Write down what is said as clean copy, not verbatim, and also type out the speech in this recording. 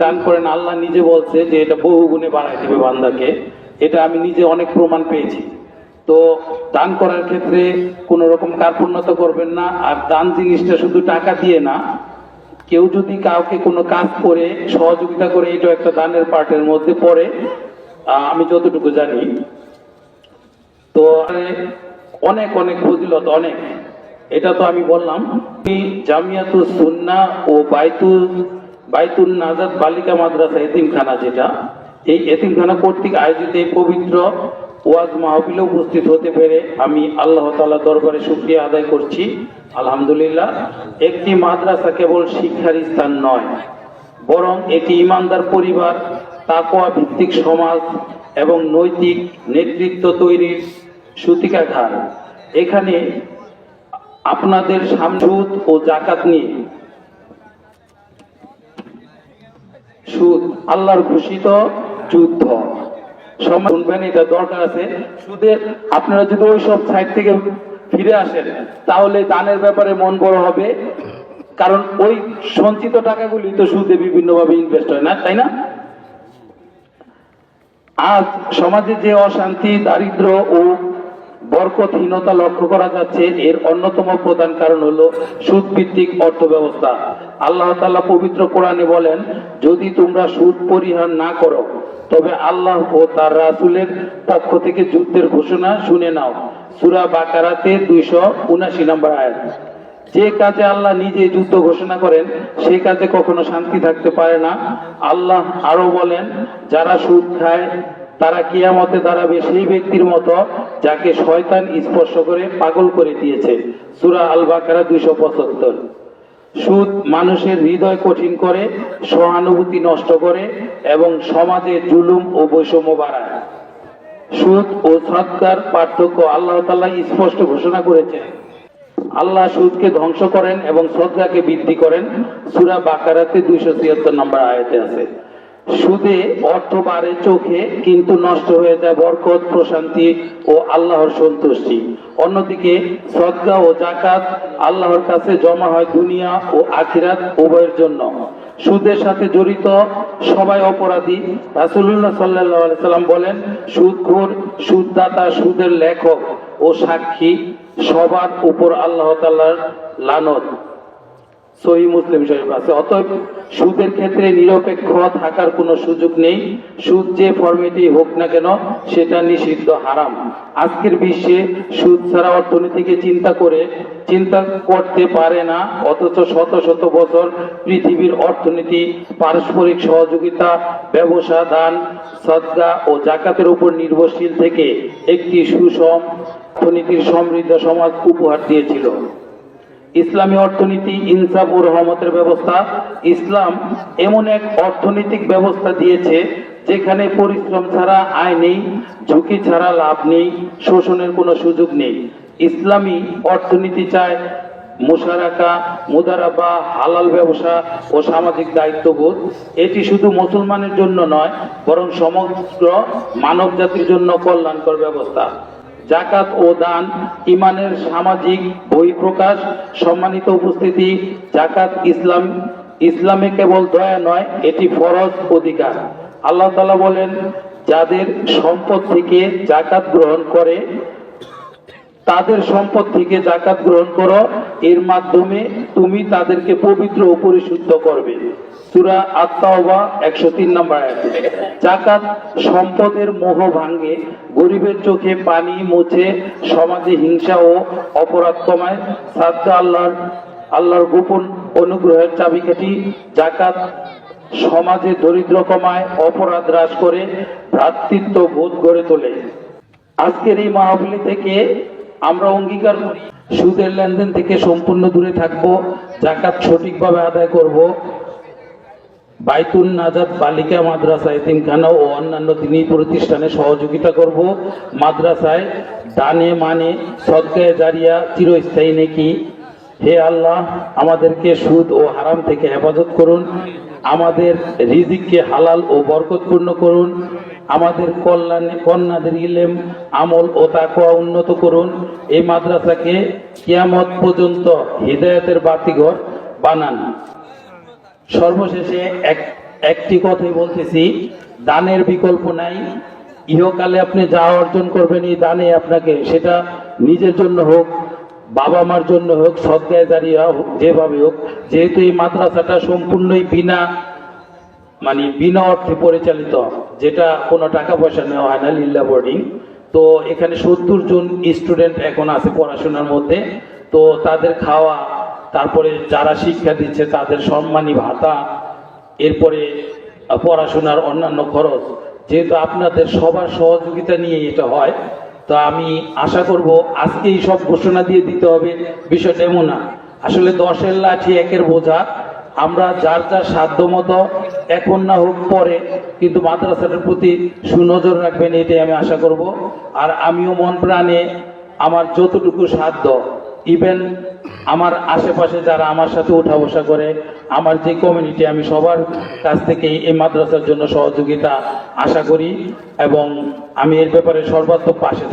দান করেন, আল্লাহ নিজে বলছে যে এটা বহু গুণে বাড়ায় দিবে বান্দাকে। এটা আমি নিজে অনেক প্রমাণ পেয়েছি। তো দান করার ক্ষেত্রে কোনো রকম কার্পণ্যতা করবেন না। আর দান জিনিসটা শুধু টাকা দিয়ে না, কেউ যদি কাউকে কোনো কাজ করে সহযোগিতা করে, এটা একটা দানের পার্টের মধ্যে পড়ে আমি যতটুকু জানি। তো অনেক অনেক ফজিলত অনেক, এটা তো আমি বললাম। জামিয়াতুস সুন্নাহ ও বাইতুন নাজাত বালিকা মাদ্রাসা এতিমখানা, যেটা এই এতিমখানা কর্তৃক আয়োজিত এই পবিত্র ওয়াজ মাহফিলে উপস্থিত হতে পেরে আমি আল্লাহ তাআলা দরবারে শুকরিয়া আদায় করছি। আলহামদুলিল্লাহ। একটি মাদ্রাসা কেবল শিক্ষার স্থান নয়, বরং এটি ইমানদার পরিবার, তাকওয়া ভিত্তিক সমাজ এবং নৈতিক নেতৃত্ব তৈরির সূতিকাঘাত। এখানে আপনাদের সুদ ও জাকাত নিয়ে, সুদ আল্লাহর ঘোষিত যুদ্ধ, শুনবেন, এটা দরকার আছে। সুদের আপনারা যদি ওই সব সাইড থেকে ফিরে আসেন তাহলে দানের ব্যাপারে মন বড় হবে, কারণ ওই সঞ্চিত টাকাগুলি তো সুদে বিভিন্নভাবে ইনভেস্ট হয় না, তাই না? আজ সমাজে যে অশান্তি, দারিদ্র ও বরকতহীনতা লক্ষ্য করা যাচ্ছে, এর অন্যতম প্রধান কারণ হলো সুদ ভিত্তিক অর্থ ব্যবস্থা। আল্লাহ তাআলা পবিত্র কোরআনে বলেন, যদি তোমরা সুদ পরিহার না করো তবে আল্লাহ ও তার রাসূলের পক্ষ থেকে যুদ্ধের ঘোষণা শুনে নাও। সূরা বাকারাতে 279 নম্বর আয়াত। যে কাজে আল্লাহ নিজে যুদ্ধ ঘোষণা করেন সেই কাজে কখনো শান্তি থাকতে পারে না। আল্লাহ আরো বলেন, যারা সুদ খায় তারা কিয়ামতে দাঁড়াবে সেই ব্যক্তির মতো যাকে শয়তান স্পর্শ করে পাগল করে দিয়েছে। সূরা আল বাকারা 275। সুদ মানুষের হৃদয় কঠিন করে, সহানুভূতি নষ্ট করে এবং সমাজে জুলুম ও বৈষম্য বাড়ায়। সুদ ও সদকার পার্থক্য আল্লাহ তাআলা স্পষ্ট ঘোষণা করেছেন। আল্লাহ সুদকে ধ্বংস করেন এবং সদকাকে বৃদ্ধি করেন। সূরা বাকারাতে 276 নম্বর আয়াতে আছে। সুদে অর্থ বাড়ে চোখে, কিন্তু নষ্ট হয়ে যায় বরকত, প্রশান্তি ও আল্লাহর সন্তুষ্টি। অন্যদিকে সদকা ও যাকাত আল্লাহর কাছে জমা হয় দুনিয়া ও আখিরাত উভয়ের জন্য। সুদের সাথে জড়িত সবাই অপরাধী। রাসূলুল্লাহ সাল্লাল্লাহু আলাইহি সাল্লাম বলেন, সুদখোর, সুদদাতা, সুদের লেখক ও সাক্ষী সবার উপর আল্লাহ তাআলার লানত। সহিহ মুসলিম শরীফ আছে। অতএব সুদের ক্ষেত্রে নিরপেক্ষ থাকার কোনো সুযোগ নেই। সুদ যে ফরম্যাটে হোক না কেন সেটা নিষিদ্ধ, হারাম। আজকের বিশ্বে সুদ ছাড়া অর্থনীতিকে চিন্তা করতে পারে না, অথচ শত শত বছর পৃথিবীর অর্থনীতি পারস্পরিক সহযোগিতা, ব্যবসা, দান, সদকা ও যাকাতের উপর নির্ভরশীল থেকে একটি সুষম অর্থনীতির সমৃদ্ধ সমাজ উপহার দিয়েছিল। ইসলামী অর্থনীতি ইনসাফ ও রহমতের ব্যবস্থা। ইসলাম এমন এক অর্থনৈতিক ব্যবস্থা দিয়েছে যেখানে পরিশ্রম ছাড়া আয় নেই, ঝুঁকি ছাড়া লাভ নেই, শোষণের কোনো সুযোগ নেই। ইসলামী অর্থনীতি চায় মুশারাকা, মুদারাবা, হালাল ব্যবসা ও সামাজিক দায়িত্ববোধ। এটি শুধু মুসলমানের জন্য নয়, বরং সমগ্র মানব জাতির জন্য কল্যাণকর ব্যবস্থা। যাকাত ও দান ইমানের সামাজিক বহিঃপ্রকাশ। সম্মানিত উপস্থিতি, যাকাত ইসলামে কেবল দয়া নয়, এটি ফরজ অধিকার। আল্লাহ তাআলা বলেন, যাদের সম্পদ থেকে যাকাত গ্রহণ করে তাদের সম্পদ থেকে যাকাত গ্রহণ করো, এর মাধ্যমে তুমি তাদেরকে পবিত্র ও পরিশুদ্ধ করবে। সূরা আত-তাওবা 103 নম্বর আয়াত। যাকাত সম্পদের মোহ ভাঙে, গরিবের চোখে পানি মুছে, সমাজে হিংসা ও অপরাধ কমায়। সাদকা আল্লাহর গোপন অনুগ্রহের চাবিকাঠি। যাকাত সমাজে দরিদ্র কমায়, অপরাধ হ্রাস করে, ভ্রাতৃত্ব বোধ গড়ে তোলে। আজকের এই মাহফিল থেকে আমরা অঙ্গীকার করি, সুদের লেনদেন থেকে সম্পূর্ণ দূরে থাকব, যাকাত সঠিকভাবে আদায় করব, বাইতুন নাজাত বালিকা মাদ্রাসা এতিমখানা ও অন্যান্য দিনী প্রতিষ্ঠানে সহযোগিতা করব। মাদ্রাসায় দানে মানে সদকায়ে জারিয়া, চিরস্থায়ী নেকি। হে আল্লাহ, আমাদেরকে সুদ ও হারাম থেকে হেফাজত করুন, আমাদের রিজিককে হালাল ও বরকতপূর্ণ করুন, আমাদের কন্যাদের ইলম, আমল ও তাকওয়া উন্নত করুন। এই মাদ্রাসাকে কিয়ামত পর্যন্ত হিদায়াতের বাতিঘর বানান। সর্বশেষে একটি কথাই বলতেছি, দানের বিকল্প নাই। ইহকালে আপনি যা অর্জন করবেন এই দানে আপনাকে, সেটা নিজের জন্য হোক, বাবা মার জন্য হোক, সদ্গায় দাঁড়িয়ে হোক, যেভাবে হোক, যেহেতু এই মাদ্রাসাটা সম্পূর্ণই বিনা অর্থে পরিচালিত, যেটা কোনো টাকা পয়সা নেওয়া হয় না, লিল্লা বোর্ডিং। তো এখানে 70 জন স্টুডেন্ট এখন আছে পড়াশোনার মধ্যে। তো তাদের খাওয়া, তারপরে যারা শিক্ষা দিচ্ছে তাদের সম্মানী ভাতা, এরপরে পড়াশোনার অন্যান্য খরচ, যেহেতু আপনাদের সবার সহযোগিতা নিয়ে এটা হয়, তো আমি আশা করব আজকেই সব ঘোষণা দিয়ে দিতে হবে, বিষয়টা এমন না। আসলে 10-এর লাঠি 1-এর বোঝা। আমরা যার যার সাধ্য মতো, এখন না হোক পরে, কিন্তু মাদ্রাসাটার প্রতি সুনজর রাখবেন, এটাই আমি আশা করব। আর আমিও মন প্রাণে আমার যতটুকু সাধ্য, ইভেন আমার আশেপাশে যারা আমার সাথে উঠা বসা করে, আমার যে কমিউনিটি, আমি সবার কাছ থেকে এই মাদ্রাসার জন্য সহযোগিতা আশা করি এবং আমি এর ব্যাপারে সর্বাত্মক পাশে